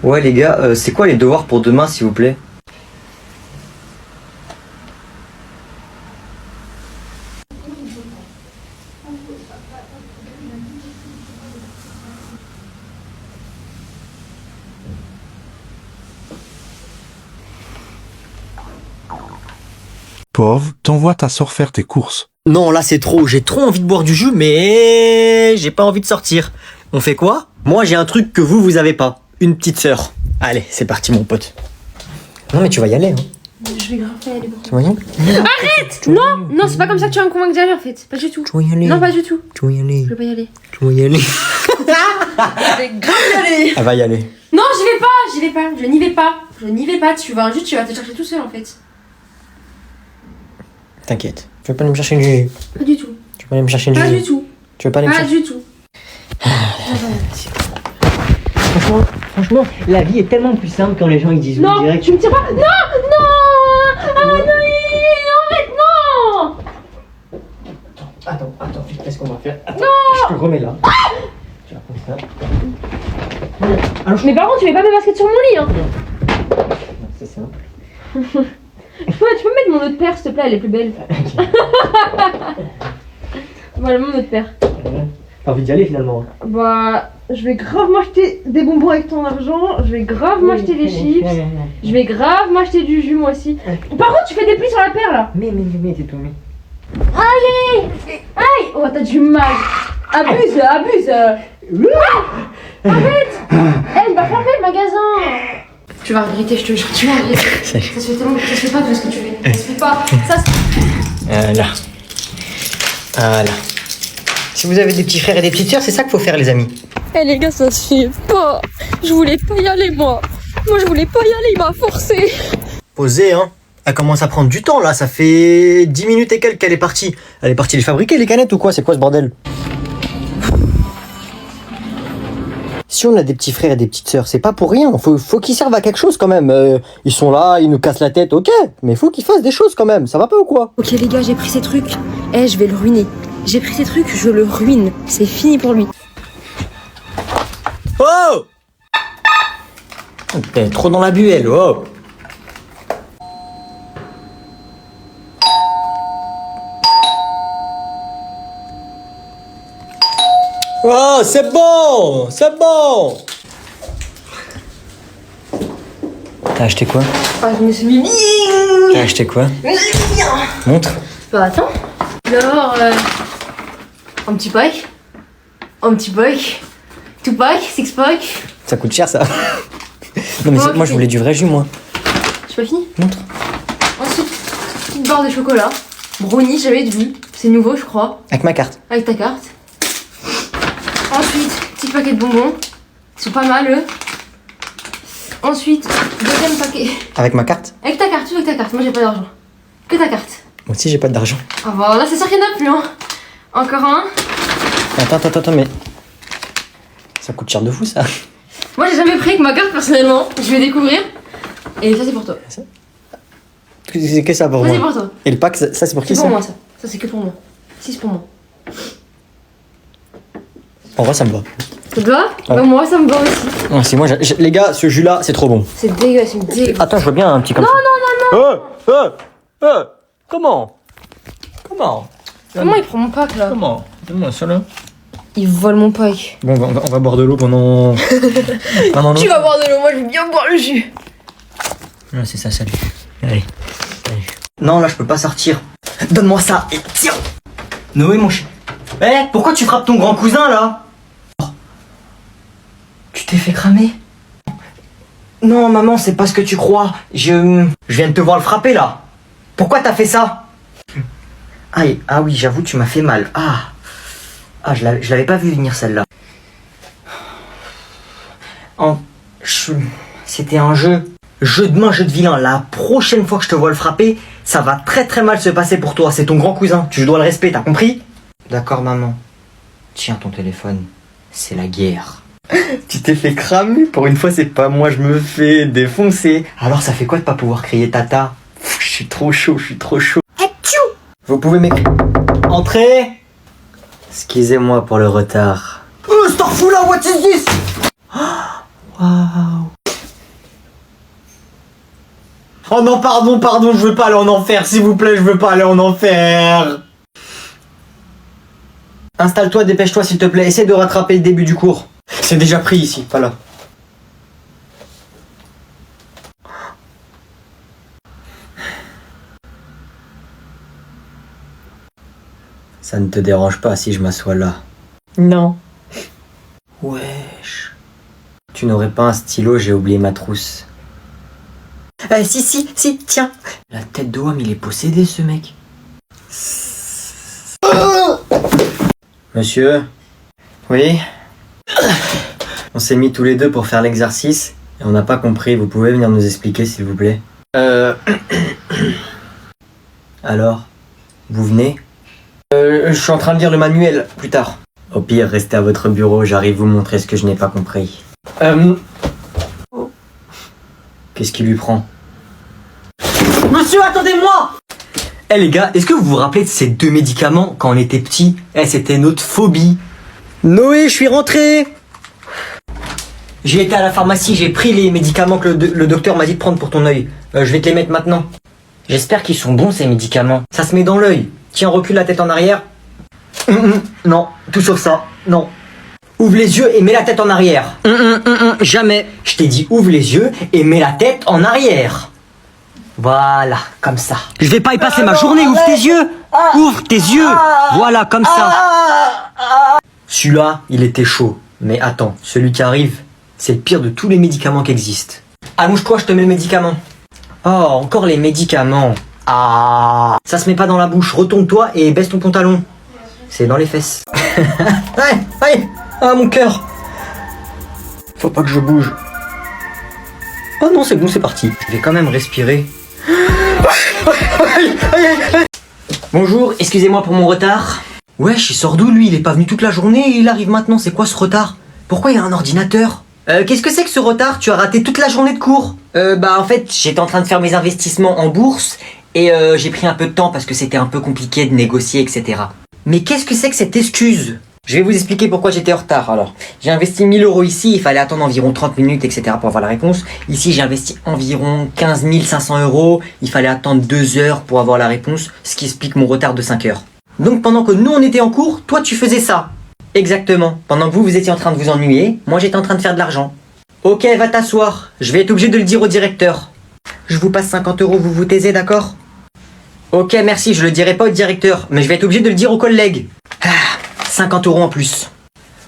Ouais les gars, c'est quoi les devoirs pour demain s'il vous plaît? Pauvre, t'envoies ta sœur faire tes courses. Non, là c'est trop, j'ai trop envie de boire du jus, mais j'ai pas envie de sortir. On fait quoi? Moi j'ai un truc que vous avez pas. Une petite sœur. Allez, c'est parti mon pote. Non mais tu vas y aller, hein. Je vais grave pas y aller. Tu vas y aller? Arrête! Non! Non, c'est pas comme ça que tu vas me convaincre d'y aller en fait. Pas du tout. Tu vas y aller? Non, pas du tout. Tu vas y aller? Je vais pas y aller. Tu vas y aller? Je vais grave y aller. Elle va y aller. Non, j'y vais pas. Je n'y vais pas. Je n'y vais pas. Tu vas juste, tu vas te chercher tout seul en fait. T'inquiète. Tu veux pas aller me chercher une jus? Pas du tout. Tu veux pas aller me chercher une jus? Pas du tout. Tu veux pas aller me Pas chercher? du tout. Franchement, la vie est tellement plus simple quand les gens ils disent Non, oui direct. tu me tires pas. Non! Non! Ah non! Arrête, non! Attends, qu'est-ce qu'on va faire? Attends, Non! je te remets là. Tu vas prendre ça. Alors, Mais par contre, tu mets pas mes baskets sur mon lit, hein. c'est simple. Tu peux mettre mon autre paire, s'il te plaît, elle est plus belle. Voilà, mon autre paire. T'as envie d'y aller finalement? Bah, je vais grave m'acheter des bonbons avec ton argent. Je vais grave m'acheter des chips. Je vais grave m'acheter du jus, moi aussi. Par contre, tu fais des plis sur la paire, là. Mais, c'est tout, mais. Allez! Aïe! Oh, t'as du mal. Abuse. Arrête! Elle va fermer le magasin. Tu vas regretter, je te jure, tu vas regretter. Ça se fait tellement, ça se fait pas tout ce que tu fais. Ça se fait pas. Ça se... Voilà. Si vous avez des petits frères et des petites sœurs, c'est ça qu'il faut faire, les amis. Eh les gars, ça se fait pas. Je voulais pas y aller, moi. Moi, je voulais pas y aller, il m'a forcé. Posez, hein. Elle commence à prendre du temps, là. Ça fait 10 minutes et quelques qu'elle est partie. Elle est partie les fabriquer, les canettes, ou quoi? C'est quoi ce bordel? Si on a des petits frères et des petites sœurs, c'est pas pour rien. Faut qu'ils servent à quelque chose, quand même. Ils sont là, ils nous cassent la tête, ok. Mais faut qu'ils fassent des choses, quand même. Ça va pas ou quoi? Ok les gars, j'ai pris ces trucs. Eh, je vais le ruiner. J'ai pris ces trucs, je le ruine. C'est fini pour lui. Oh! T'es trop dans la buelle, oh! Oh, c'est bon! C'est bon! T'as acheté quoi? Ah, je me suis mis bien. T'as acheté quoi? Je me suis mis bien. Montre. Bah attends. Alors, un petit pack. Un petit pack. Two pack, six pack. Ça coûte cher, ça. Non, mais Oh, moi, je voulais du vrai jus, moi. J'ai pas fini. Montre. Ensuite, petite barre de chocolat. Brownie, j'avais vu. C'est nouveau, je crois. Avec ma carte. Avec ta carte. Ensuite, petit paquet de bonbons. Ils sont pas mal, eux. Ensuite, deuxième paquet. Avec ma carte? Avec ta carte, tout avec ta carte. Moi, j'ai pas d'argent. Que ta carte. Moi aussi, j'ai pas d'argent. Ah bah là, c'est sûr qu'il y en a plus, hein. Encore un. Attends, mais... Ça coûte cher de fou, ça. Moi, j'ai jamais pris avec ma carte, personnellement. Je vais découvrir. Et ça, c'est pour toi. C'est que ça pour Ça, moi. c'est pour toi. Et le pack, ça c'est pour qui, C'est ça? pour moi, ça. Ça, c'est que pour moi. Si, c'est pour moi. En vrai, ça me va. Ça te va? Ouais. Bah, moi, ça me va aussi. Non, si moi, les gars, ce jus-là, c'est trop bon. C'est dégueu, c'est dégueu. Attends, je vois bien un petit comme ça. Non. Comment? Comment il prend mon pack, là? Comment? Donne-moi ça, là. Il vole mon pack. Bon, on va boire de l'eau pendant... pendant Tu vas boire de l'eau, moi, je vais bien boire le jus. Ouais, c'est ça, salut. Allez. Non, là, je peux pas sortir. Donne-moi ça et tiens. Noé, mon chien. Eh, pourquoi tu frappes ton grand cousin, là? Oh. Tu t'es fait cramer? Non, maman, c'est pas ce que tu crois. Je viens de te voir le frapper, là. Pourquoi t'as fait ça? Ah oui, j'avoue, tu m'as fait mal. Je l'avais pas vu venir, celle-là. C'était un jeu. Jeu de main, jeu de vilain. La prochaine fois que je te vois le frapper, ça va très très mal se passer pour toi. C'est ton grand cousin. Tu dois le respect, t'as compris? D'accord, maman. Tiens ton téléphone. C'est la guerre. Tu t'es fait cramer. Pour une fois, c'est pas moi, je me fais défoncer. Alors, ça fait quoi de pas pouvoir crier tata? Je suis trop chaud. Vous pouvez m'écrire. Entrez. Excusez-moi pour le retard. Starfou là, what is this? Waouh. Oh non, pardon, je veux pas aller en enfer, s'il vous plaît, je veux pas aller en enfer. Installe-toi, dépêche-toi s'il te plaît, essaie de rattraper le début du cours. C'est déjà pris ici, pas là. Ça ne te dérange pas si je m'assois là? Non. Wesh. Tu n'aurais pas un stylo, j'ai oublié ma trousse. Si, tiens. La tête de homme, il est possédé ce mec. Monsieur? Oui? On s'est mis tous les deux pour faire l'exercice et on n'a pas compris. Vous pouvez venir nous expliquer s'il vous plaît? Alors? Vous venez? Je suis en train de lire le manuel, plus tard. Au pire, restez à votre bureau, j'arrive vous montrer ce que je n'ai pas compris. Qu'est-ce qui lui prend? Monsieur, attendez-moi! Eh les gars, est-ce que vous vous rappelez de ces 2 médicaments quand on était petits? C'était notre phobie. Noé, je suis rentré! J'ai été à la pharmacie, j'ai pris les médicaments que le docteur m'a dit de prendre pour ton œil. Je vais te les mettre maintenant. J'espère qu'ils sont bons ces médicaments. Ça se met dans l'œil. Tiens, recule la tête en arrière. Non, tout sauf ça, non. Ouvre les yeux et mets la tête en arrière. Jamais. Je t'ai dit ouvre les yeux et mets la tête en arrière. Voilà, comme ça. Je vais pas y passer ma journée, ouvre tes yeux. Ouvre tes yeux. Voilà, comme ça. Celui-là, il était chaud. Mais attends, celui qui arrive, c'est le pire de tous les médicaments qui existent. Allonge-toi, je te mets le médicament. Oh, encore les médicaments. Ah, ça se met pas dans la bouche. Retourne-toi et baisse ton pantalon. C'est dans les fesses. Aïe, ah mon cœur. Faut pas que je bouge. Oh non, c'est bon, c'est parti. Je vais quand même respirer. Bonjour, excusez-moi pour mon retard. Wesh, il sort d'où lui? Il est pas venu toute la journée et il arrive maintenant. C'est quoi ce retard? Pourquoi il y a un ordinateur? Qu'est-ce que c'est que ce retard? Tu as raté toute la journée de cours? En fait, j'étais en train de faire mes investissements en bourse et j'ai pris un peu de temps parce que c'était un peu compliqué de négocier, etc. Mais qu'est-ce que c'est que cette excuse? Je vais vous expliquer pourquoi j'étais en retard. Alors, j'ai investi 1000 € ici, il fallait attendre environ 30 minutes, etc. pour avoir la réponse. Ici, j'ai investi environ 15 500 €, il fallait attendre 2 heures pour avoir la réponse, ce qui explique mon retard de 5 heures. Donc pendant que nous on était en cours, toi tu faisais ça. Exactement. Pendant que vous étiez en train de vous ennuyer, moi j'étais en train de faire de l'argent. Ok, va t'asseoir. Je vais être obligé de le dire au directeur. Je vous passe 50 €, vous vous taisez, d'accord? Ok, merci, je le dirai pas au directeur, mais je vais être obligé de le dire aux collègues. 50 € en plus.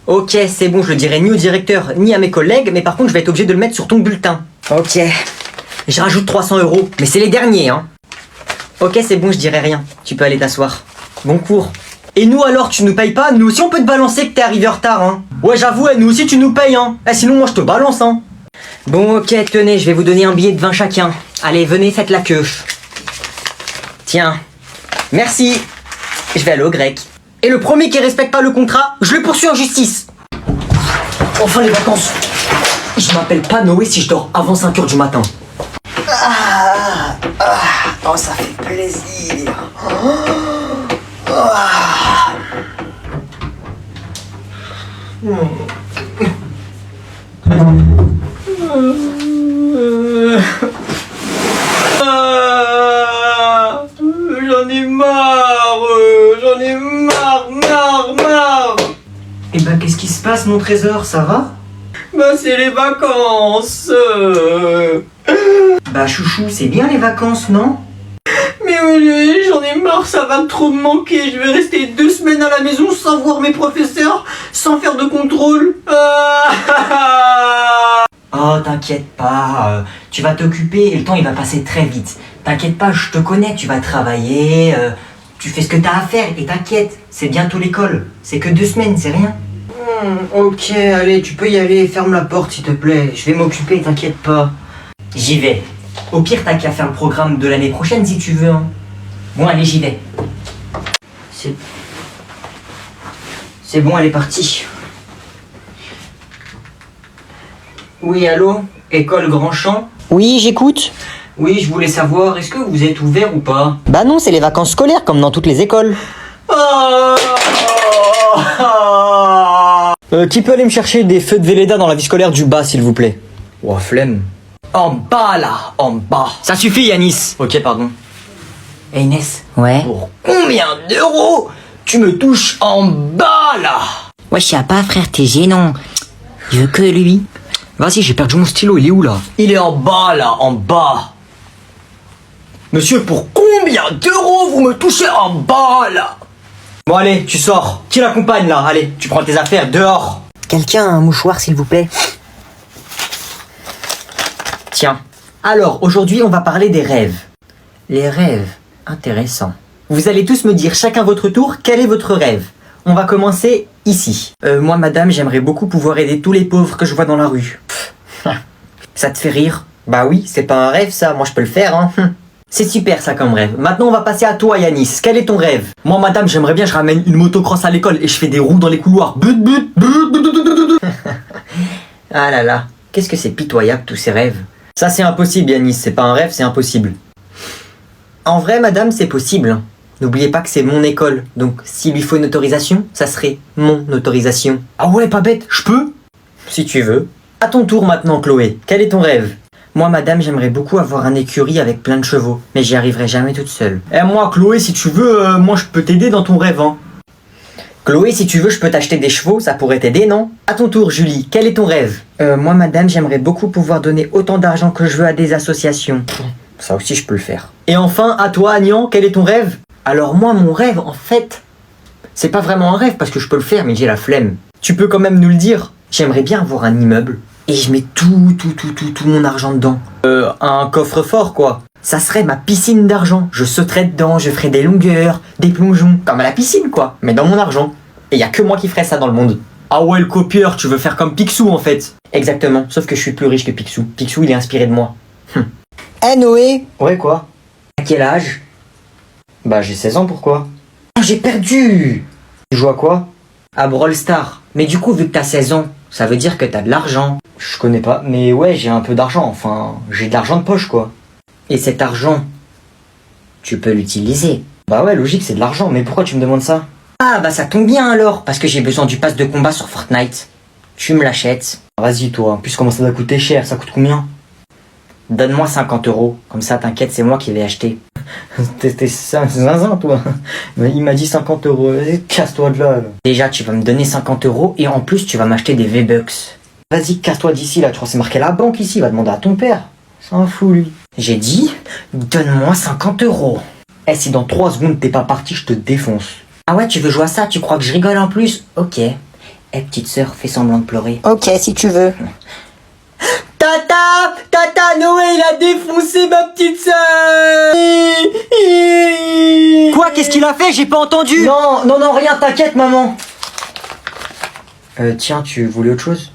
Ok, c'est bon, je le dirai ni au directeur ni à mes collègues, mais par contre je vais être obligé de le mettre sur ton bulletin. Ok. Je rajoute 300 €, mais c'est les derniers, hein. Ok, c'est bon, je dirai rien. Tu peux aller t'asseoir. Bon cours. Et nous alors, tu nous payes pas? Nous aussi on peut te balancer que t'es arrivé en retard, hein. Ouais, j'avoue, nous aussi tu nous payes, hein. Sinon moi je te balance, hein. Bon, ok, tenez, je vais vous donner un billet de 20 chacun. Allez, venez, faites la queue. Tiens. Merci. Je vais aller au grec. Et le premier qui respecte pas le contrat, je le poursuis en justice. Enfin les vacances. Je m'appelle pas Noé si je dors avant 5 h du matin. Oh, ça fait plaisir. J'en ai marre. Et bah qu'est-ce qui se passe mon trésor, ça va? Bah c'est les vacances. Bah chouchou, c'est bien les vacances, non? Mais oui, j'en ai marre, ça va trop me manquer. Je vais rester 2 semaines à la maison sans voir mes professeurs, sans faire de contrôle. Oh, t'inquiète pas, tu vas t'occuper et le temps il va passer très vite. T'inquiète pas, je te connais, tu vas travailler, tu fais ce que t'as à faire et t'inquiète, c'est bientôt l'école. C'est que 2 semaines, c'est rien. Ok, allez, tu peux y aller, ferme la porte s'il te plaît. Je vais m'occuper, t'inquiète pas. J'y vais. Au pire, t'as qu'à faire le programme de l'année prochaine si tu veux. Hein. Bon, allez, j'y vais. C'est bon, elle est partie. Oui, allô? École Grand Champ? Oui, j'écoute. Oui, je voulais savoir, est-ce que vous êtes ouvert ou pas? Bah non, c'est les vacances scolaires comme dans toutes les écoles. Qui peut aller me chercher des feux de Velleda dans la vie scolaire du bas, s'il vous plaît? Oh, flemme. En bas là, en bas. Ça suffit Yanis. Ok, pardon. Hey Inès. Ouais. Pour combien d'euros tu me touches en bas là? Ouais, je sais pas, frère, t'es gênant. Je veux que lui. Vas-y, j'ai perdu mon stylo, il est où là? Il est en bas là, en bas. Monsieur, pour combien d'euros vous me touchez en bas là? Bon allez, tu sors. Qui l'accompagne là? Allez, tu prends tes affaires dehors. Quelqu'un a un mouchoir, s'il vous plaît? Tiens. Alors, aujourd'hui, on va parler des rêves. Les rêves, intéressant. Vous allez tous me dire chacun votre tour quel est votre rêve. On va commencer ici. Moi, madame, j'aimerais beaucoup pouvoir aider tous les pauvres que je vois dans la rue. Ça te fait rire? Bah oui, c'est pas un rêve ça, moi je peux le faire, hein. C'est super ça comme rêve. Maintenant, on va passer à toi, Yanis. Quel est ton rêve? Moi, madame, j'aimerais bien je ramène une motocross à l'école et je fais des roues dans les couloirs. Ah là là, qu'est-ce que c'est pitoyable tous ces rêves. Ça, c'est impossible, Yanis. C'est pas un rêve, c'est impossible. En vrai, madame, c'est possible. N'oubliez pas que c'est mon école. Donc, s'il lui faut une autorisation, ça serait mon autorisation. Ah ouais, pas bête, je peux? Si tu veux. À ton tour maintenant, Chloé. Quel est ton rêve? Moi, madame, j'aimerais beaucoup avoir un écurie avec plein de chevaux. Mais j'y arriverai jamais toute seule. Eh, moi, Chloé, si tu veux, moi, je peux t'aider dans ton rêve, hein. Chloé, si tu veux, je peux t'acheter des chevaux, ça pourrait t'aider, non? À ton tour, Julie, quel est ton rêve? Moi, madame, j'aimerais beaucoup pouvoir donner autant d'argent que je veux à des associations. Ça aussi, je peux le faire. Et enfin, à toi, Agnan, quel est ton rêve? Alors moi, mon rêve, en fait, c'est pas vraiment un rêve parce que je peux le faire, mais j'ai la flemme. Tu peux quand même nous le dire. J'aimerais bien avoir un immeuble et je mets tout mon argent dedans. Un coffre-fort, quoi. Ça serait ma piscine d'argent. Je sauterais dedans, je ferais des longueurs, des plongeons, comme à la piscine, quoi. Mais dans mon argent. Et y a que moi qui ferais ça dans le monde. Ah ouais, le copieur, tu veux faire comme Picsou, en fait. Exactement, sauf que je suis plus riche que Picsou. Picsou, il est inspiré de moi. Eh Noé, Ouais, quoi? à quel âge? Bah, j'ai 16 ans, pourquoi? Oh, j'ai perdu. Tu joues à quoi? À Brawl Stars. Mais du coup, vu que t'as 16 ans, ça veut dire que t'as de l'argent. Je connais pas, mais ouais, j'ai un peu d'argent, enfin, j'ai de l'argent de poche, quoi. Et cet argent, tu peux l'utiliser. Bah ouais, logique, c'est de l'argent, mais pourquoi tu me demandes ça? Ah bah ça tombe bien alors, parce que j'ai besoin du pass de combat sur Fortnite. Tu me l'achètes. Vas-y, toi, en plus, comment ça doit coûter cher, ça coûte combien? Donne-moi 50 €. Comme ça, t'inquiète, c'est moi qui vais acheter. T'es zinzin, toi. Il m'a dit 50 €, vas-y, casse-toi de là. Déjà, tu vas me donner 50 € et en plus, tu vas m'acheter des V-Bucks. Vas-y, casse-toi d'ici, là, tu crois que c'est marqué la banque ici, va demander à ton père. S'en fout, lui. J'ai dit, donne-moi 50 €. Eh, si dans 3 secondes t'es pas parti, je te défonce. Ah ouais, tu veux jouer à ça? Tu crois que je rigole en plus? Ok. Eh, petite sœur, fais semblant de pleurer. Ok, si tu veux. Tata, Noé, il a défoncé ma petite sœur. Quoi? Qu'est-ce qu'il a fait? J'ai pas entendu. Non, rien, t'inquiète, maman. Tiens, tu voulais autre chose?